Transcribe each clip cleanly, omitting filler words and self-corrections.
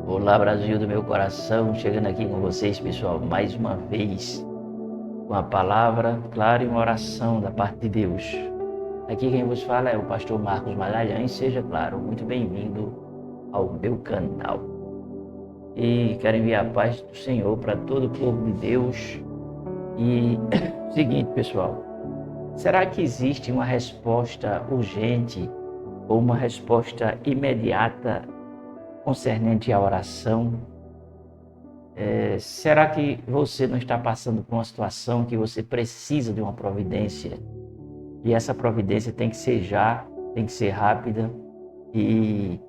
Olá, Brasil do meu coração, chegando aqui com vocês, pessoal, mais uma vez, com a palavra clara e uma oração da parte de Deus. Aqui quem vos fala é o pastor Marcos Magalhães, seja claro, muito bem-vindo ao meu canal. E quero enviar a paz do Senhor para todo o povo de Deus. E seguinte, pessoal, será que existe uma resposta urgente ou uma resposta imediata concernente à oração? Será que você não está passando por uma situação que você precisa de uma providência? E essa providência tem que ser já, tem que ser rápida e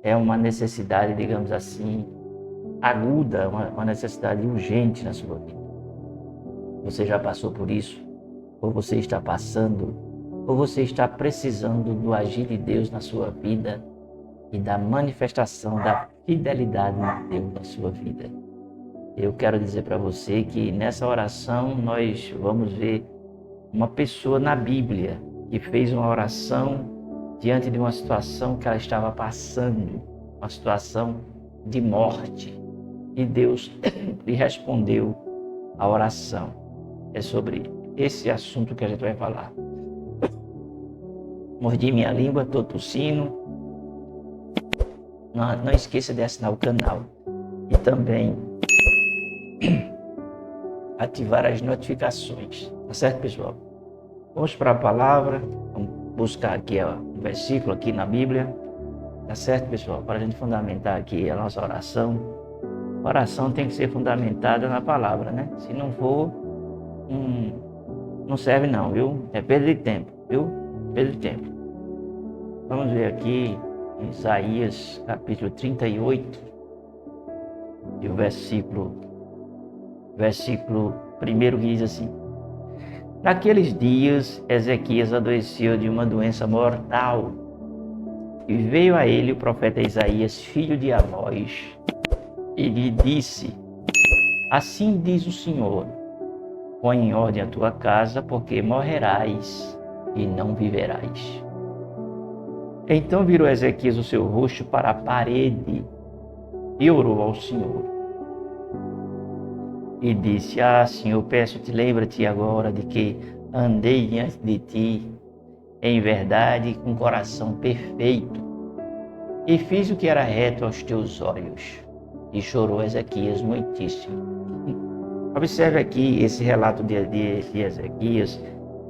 é uma necessidade, digamos assim, aguda, uma necessidade urgente na sua vida. Você já passou por isso? Ou você está passando? Ou você está precisando do agir de Deus na sua vida e da manifestação da fidelidade de Deus na sua vida? Eu quero dizer para você que nessa oração nós vamos ver uma pessoa na Bíblia que fez uma oração diante de uma situação que ela estava passando, uma situação de morte, e Deus lhe respondeu a oração. É sobre esse assunto que a gente vai falar. Mordi minha língua, estou tossindo. Não esqueça de assinar o canal e também ativar as notificações, tá certo, pessoal? Vamos para a palavra, vamos buscar aqui um versículo aqui na Bíblia, tá certo, pessoal? Para a gente fundamentar aqui a nossa oração. A oração tem que ser fundamentada na palavra, né? Se não for, não serve não, viu? É perda de tempo, viu? Perda de tempo. Vamos ver aqui em Isaías capítulo 38 e o versículo 1 que diz assim: Naqueles dias Ezequias adoeceu de uma doença mortal e veio a ele o profeta Isaías, filho de Amós, e lhe disse: Assim diz o Senhor, põe em ordem a tua casa, porque morrerás e não viverás. Então virou Ezequias o seu rosto para a parede e orou ao Senhor. E disse: Senhor, peço-te, lembra-te agora de que andei diante de ti em verdade com coração perfeito e fiz o que era reto aos teus olhos. E chorou Ezequias muitíssimo. Observe aqui esse relato de Ezequias.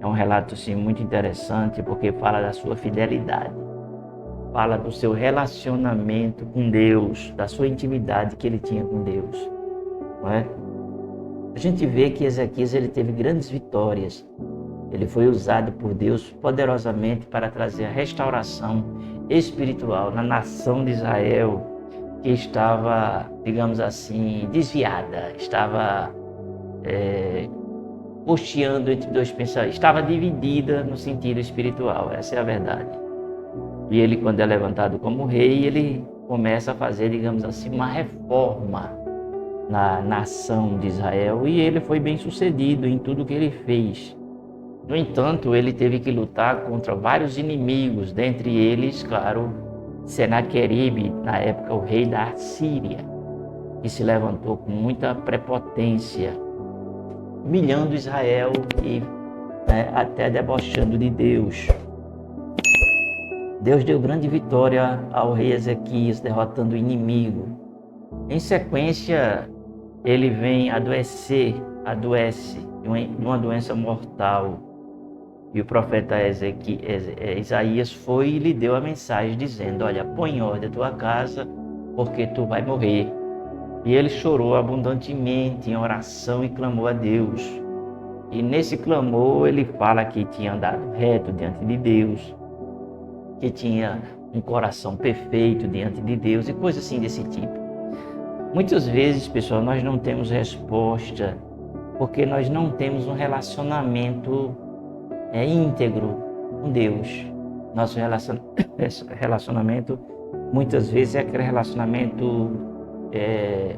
É um relato assim, muito interessante, porque fala da sua fidelidade, fala do seu relacionamento com Deus, da sua intimidade que ele tinha com Deus, não é? A gente vê que Ezequias ele teve grandes vitórias. Ele foi usado por Deus poderosamente para trazer a restauração espiritual na nação de Israel, que estava, digamos assim, desviada, estava cocheando entre dois pensamentos, estava dividida no sentido espiritual, essa é a verdade. E ele, quando é levantado como rei, ele começa a fazer, digamos assim, uma reforma na nação de Israel, e ele foi bem sucedido em tudo que ele fez. No entanto, ele teve que lutar contra vários inimigos, dentre eles, claro, Senaqueribe, na época o rei da Assíria, que se levantou com muita prepotência, humilhando Israel e até debochando de Deus. Deus deu grande vitória ao rei Ezequias, derrotando o inimigo. Em sequência, ele vem adoece de uma doença mortal. E o profeta Isaías foi e lhe deu a mensagem dizendo: Olha, põe em ordem a tua casa, porque tu vai morrer. E ele chorou abundantemente em oração e clamou a Deus. E nesse clamor ele fala que tinha andado reto diante de Deus, que tinha um coração perfeito diante de Deus e coisas assim desse tipo. Muitas vezes, pessoal, nós não temos resposta porque nós não temos um relacionamento íntegro com Deus. Nosso relacionamento muitas vezes é aquele relacionamento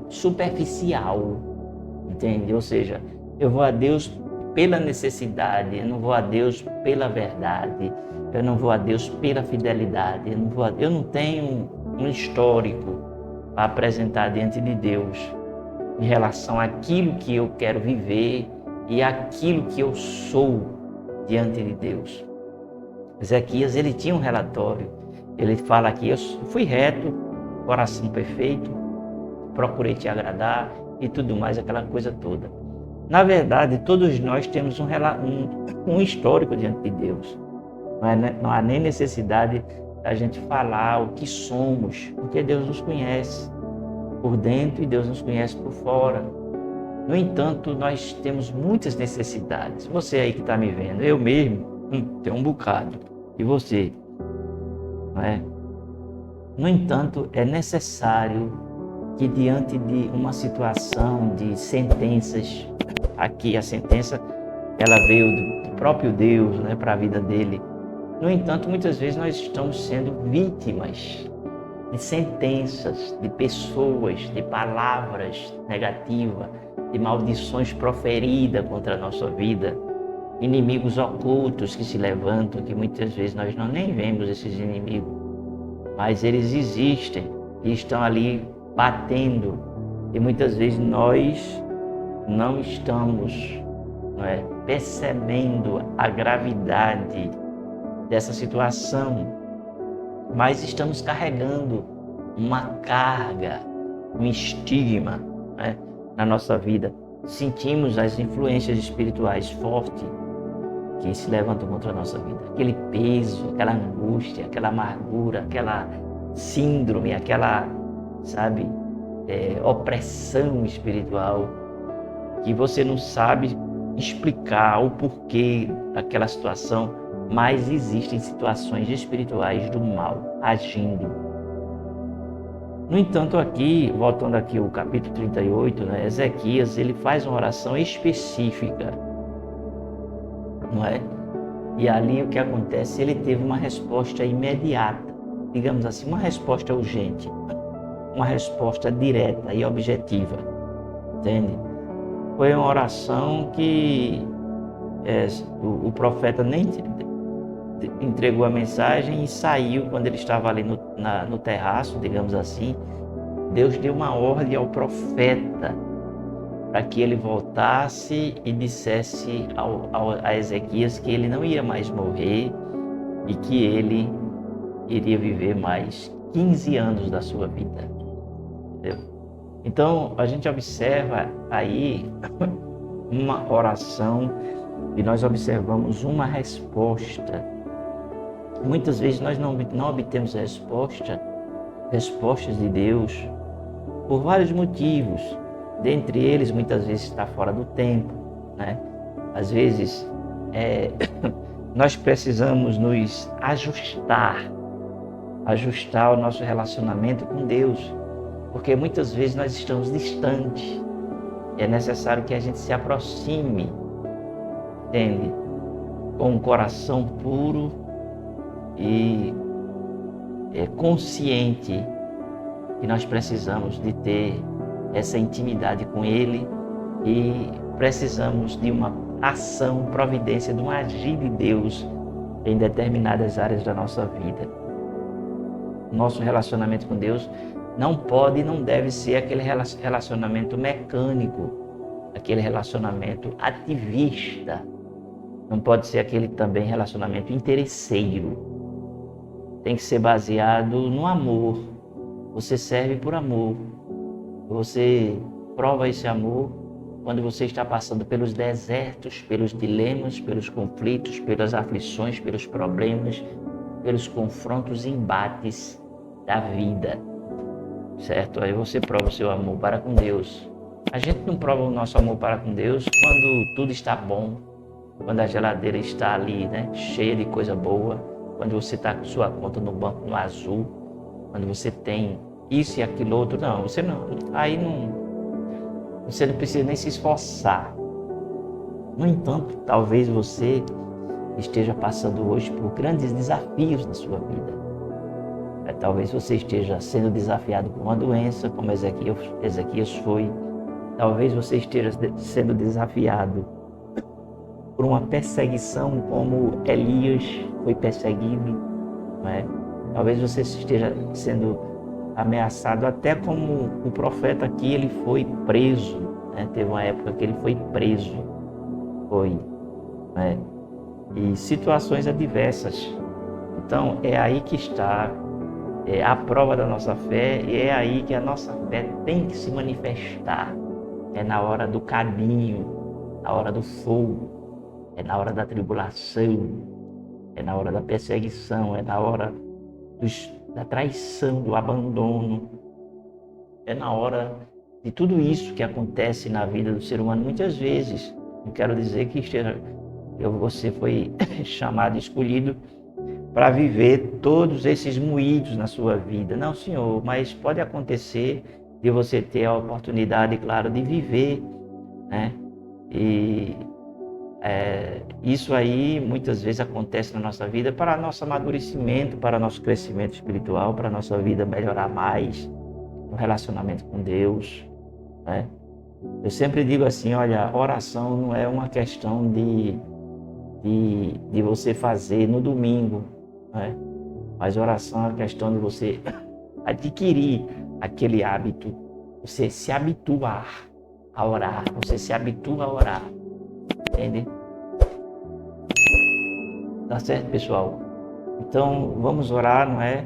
superficial, entende? Ou seja, eu vou a Deus pela necessidade, eu não vou a Deus pela verdade, eu não vou a Deus pela fidelidade, eu não tenho um histórico a apresentar diante de Deus em relação àquilo que eu quero viver e àquilo que eu sou diante de Deus. Ezequias, ele tinha um relatório. Ele fala aqui: eu fui reto, coração perfeito, procurei te agradar e tudo mais, aquela coisa toda. Na verdade, todos nós temos um histórico diante de Deus. Não há nem necessidade da gente falar o que somos, porque Deus nos conhece por dentro e Deus nos conhece por fora. No entanto, nós temos muitas necessidades. Você aí que está me vendo, eu mesmo, tenho um bocado. E você? Não é? No entanto, é necessário que diante de uma situação de sentenças, aqui a sentença, ela veio do próprio Deus, né, para a vida dele. No entanto, muitas vezes nós estamos sendo vítimas de sentenças, de pessoas, de palavras negativas, de maldições proferidas contra a nossa vida, inimigos ocultos que se levantam, que muitas vezes nós nem vemos esses inimigos, mas eles existem e estão ali batendo, e muitas vezes nós não estamos percebendo a gravidade dessa situação, mas estamos carregando uma carga, um estigma na nossa vida. Sentimos as influências espirituais fortes que se levantam contra a nossa vida. Aquele peso, aquela angústia, aquela amargura, aquela síndrome, aquela, opressão espiritual que você não sabe explicar o porquê daquela situação, mas existem situações espirituais do mal agindo. No entanto, aqui, voltando aqui ao capítulo 38, Ezequias, ele faz uma oração específica, não é? E ali o que acontece? Ele teve uma resposta imediata, digamos assim, uma resposta urgente, uma resposta direta e objetiva, entende? Foi uma oração que o profeta nem entregou a mensagem e saiu quando ele estava ali no terraço, digamos assim. Deus deu uma ordem ao profeta para que ele voltasse e dissesse a Ezequias que ele não ia mais morrer e que ele iria viver mais 15 anos da sua vida. Entendeu? Então, a gente observa aí uma oração e nós observamos uma resposta. Muitas vezes nós não obtemos respostas de Deus por vários motivos. Dentre eles, muitas vezes está fora do tempo, né? Às vezes, nós precisamos nos ajustar o nosso relacionamento com Deus, porque muitas vezes nós estamos distantes. É necessário que a gente se aproxime, entende? Com um coração puro e consciente que nós precisamos de ter essa intimidade com Ele e precisamos de uma ação, providência, de um agir de Deus em determinadas áreas da nossa vida. Nosso relacionamento com Deus não pode e não deve ser aquele relacionamento mecânico, aquele relacionamento ativista. Não pode ser aquele também relacionamento interesseiro. Tem que ser baseado no amor. Você serve por amor. Você prova esse amor quando você está passando pelos desertos, pelos dilemas, pelos conflitos, pelas aflições, pelos problemas, pelos confrontos e embates da vida. Certo? Aí você prova o seu amor para com Deus. A gente não prova o nosso amor para com Deus quando tudo está bom, quando a geladeira está ali, cheia de coisa boa, quando você está com sua conta no banco no azul, quando você tem isso e aquilo outro. Não, você não. Aí você não precisa nem se esforçar. No entanto, talvez você esteja passando hoje por grandes desafios na sua vida. Talvez você esteja sendo desafiado por uma doença, como Ezequias foi. Talvez você esteja sendo desafiado por uma perseguição, como Elias foi perseguido. Talvez você esteja sendo ameaçado, até como o profeta aqui, ele foi preso, né? Teve uma época que ele foi preso, né? E situações adversas. Então, é aí que está a prova da nossa fé, e é aí que a nossa fé tem que se manifestar. É na hora do caminho, na hora do fogo, é na hora da tribulação, é na hora da perseguição, é na hora da traição, do abandono, é na hora de tudo isso que acontece na vida do ser humano. Muitas vezes, não quero dizer que você foi chamado, escolhido para viver todos esses moídos na sua vida. Não, Senhor, mas pode acontecer de você ter a oportunidade, claro, de viver, né? E isso aí muitas vezes acontece na nossa vida para nosso amadurecimento, para nosso crescimento espiritual, para nossa vida melhorar mais no relacionamento com Deus, né? Eu sempre digo assim, olha, oração não é uma questão de você fazer no domingo, né? Mas oração é uma questão de você adquirir aquele hábito, você se habituar a orar, você se habitua a orar, entende? Tá certo, pessoal? Então, vamos orar, não é?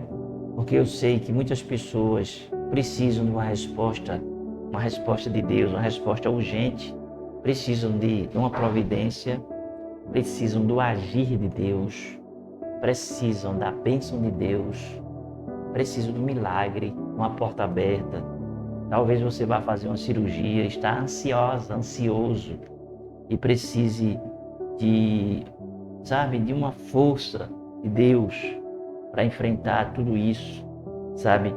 Porque eu sei que muitas pessoas precisam de uma resposta de Deus, uma resposta urgente, precisam de uma providência, precisam do agir de Deus, precisam da bênção de Deus, precisam do milagre, uma porta aberta. Talvez você vá fazer uma cirurgia, está ansioso e precise de uma força de Deus para enfrentar tudo isso, sabe?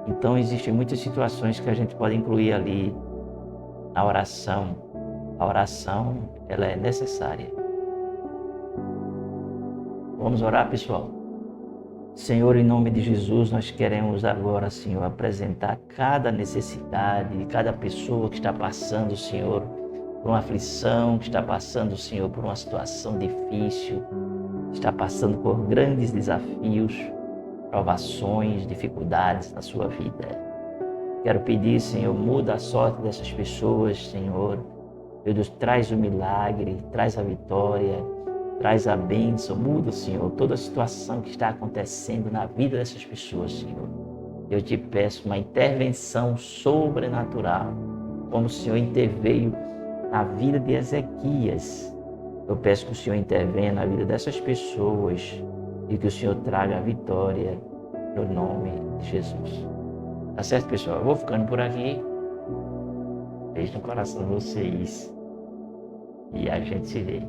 Então existem muitas situações que a gente pode incluir ali na oração. A oração, ela é necessária. Vamos orar, pessoal? Senhor, em nome de Jesus, nós queremos agora, Senhor, apresentar cada necessidade, cada pessoa que está passando, Senhor, por uma aflição, que está passando, Senhor, por uma situação difícil, está passando por grandes desafios, provações, dificuldades na sua vida. Quero pedir, Senhor, muda a sorte dessas pessoas, Senhor. Meu Deus, traz o milagre, traz a vitória, traz a bênção. Muda, Senhor, toda a situação que está acontecendo na vida dessas pessoas, Senhor. Eu te peço uma intervenção sobrenatural, como o Senhor interveio na vida de Ezequias. Eu peço que o Senhor intervenha na vida dessas pessoas e que o Senhor traga a vitória no nome de Jesus. Tá certo, pessoal? Eu vou ficando por aqui. Beijo no coração de vocês e a gente se vê.